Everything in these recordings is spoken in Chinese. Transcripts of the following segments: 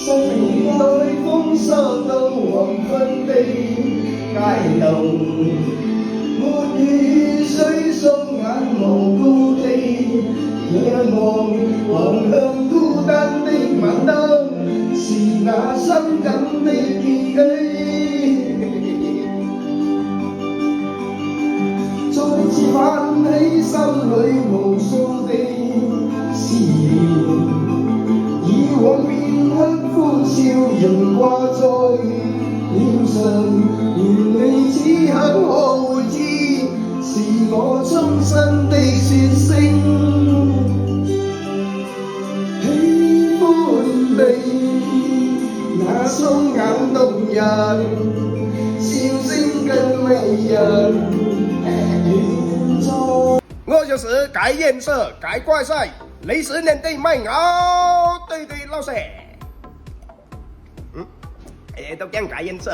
生命在風沙到黃昏的街道，沒雨水雙眼無故地仰望向孤單的晚燈，是那深感的記憶，再次泛起心裏無數的思念。以往片刻歡笑仍掛在臉上，願你此刻可會知，是我衷心的説聲，喜歡你那雙眼動人，笑聲更迷人。我就是改颜色、改怪兽。历史年代卖熬对对老师，都讲改颜色，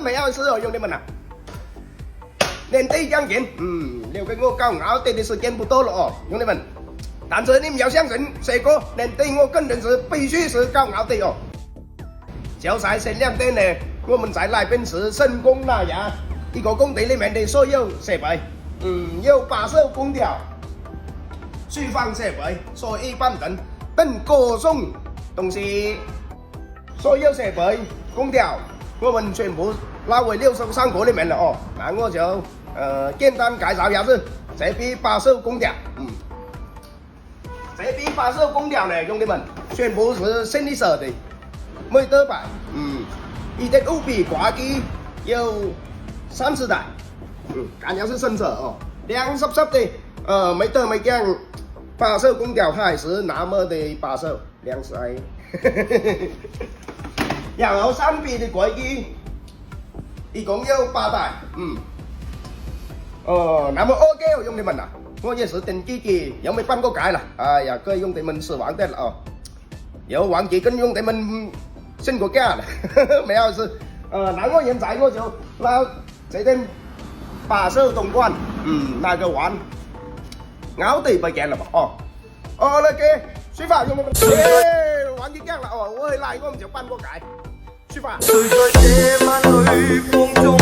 没好事哦，兄弟们啊！年底将近，留给我搞熬对的时间不多了哦，兄弟们。但是你们要相信，这个年底我肯定是必须是搞熬对哦。就在前2天呢，我们在那边是成功拿下一个工地里面的所有设备，有8艘空调。厨房设备、所有板凳等各种东西，所有设备、空调，我们全部拿回63个里面了哦。那我就简单介绍一下子，这批8艘空调，这批8艘空调呢，兄弟们，全部是新的设的，没得摆，1.5米挂机有30台，看样是新车哦，亮湿湿的，没得没讲。8艘空调还是那么的把手凉晒，然后3臂的柜机一共有8台，那么 OK 哦，兄弟们啊，我也是等自己又没搬过改了，哎呀，各位兄弟们失望的了哦，又忘记跟兄弟们请过假了，没好事，那我现在我就拿这件8艘铜管，拿个完。熬对不见了吧？那个出发，兄弟们，忘記講啦我回來我們就搬過界，出發。誰在這晚裏風中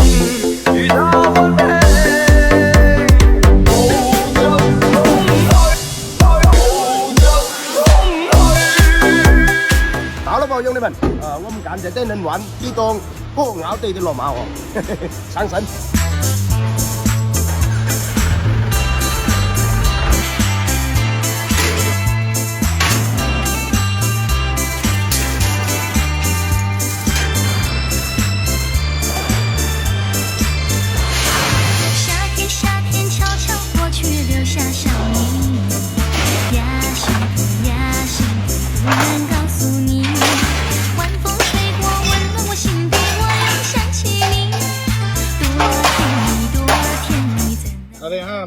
與他溫馨，無盡空虛，無盡空虛。到了吧，兄弟們，我們趕着帶人玩一檔過熬對的羅馬上神。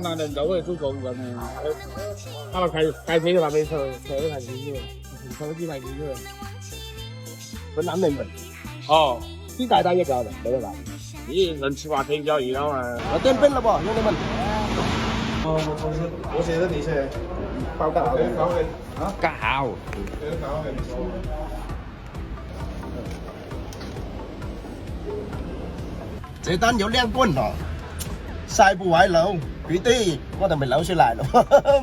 那人都会做工人呢，他们开车嘛，没车开车的，车机开车的，本南人哦，你带他也搞的，对吧？你人吃话天交易了嘛？我点评了不，兄弟们？我写的你写，报告啊，搞，这单有2棍了，晒不歪楼。佢啲我就咪扭出嚟咯，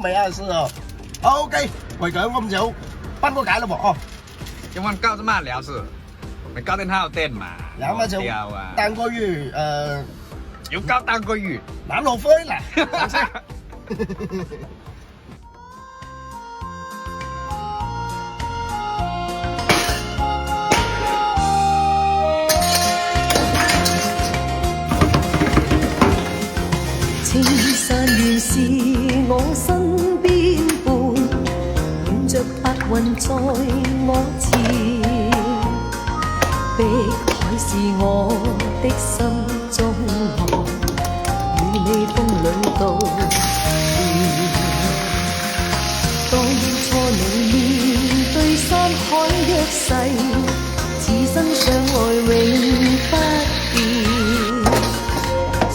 咪好事哦。OK， 回佢我們就搬過界咯噃哦。今晚搞什麼聊事？咪搞點好店嘛。然後就當個月又搞當個月，拿路飛啦。青山原是我身邊伴，伴着白雲在我前。碧海是我的心中河，與你風裏渡船。當初你面對山海約誓，此生相愛永不變。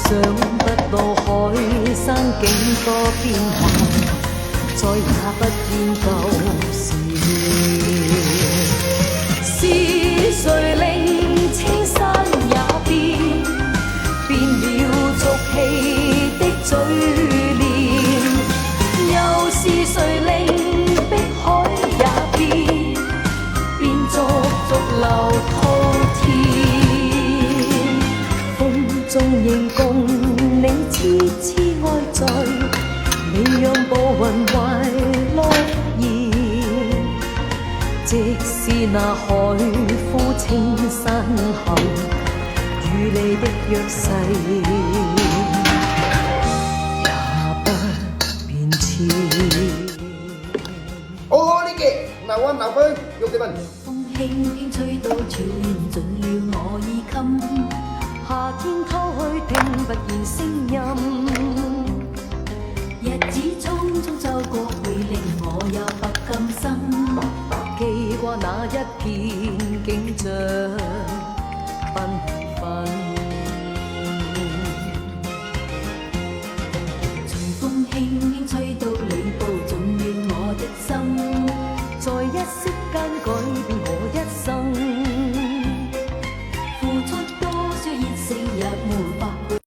想不到海山景多變幻，再也不見舊時。縱仍共你痴痴愛在，你讓步雲懷諾言。即使那海枯青山後，與你的約誓，也不變遷。哦，呢嘅鬧啊鬧佢，兄弟們。風輕輕吹到斷盡了我衣襟，夏天偷去聽不見聲音。日子匆匆走過，會令我有不甘心，記掛那一片景象。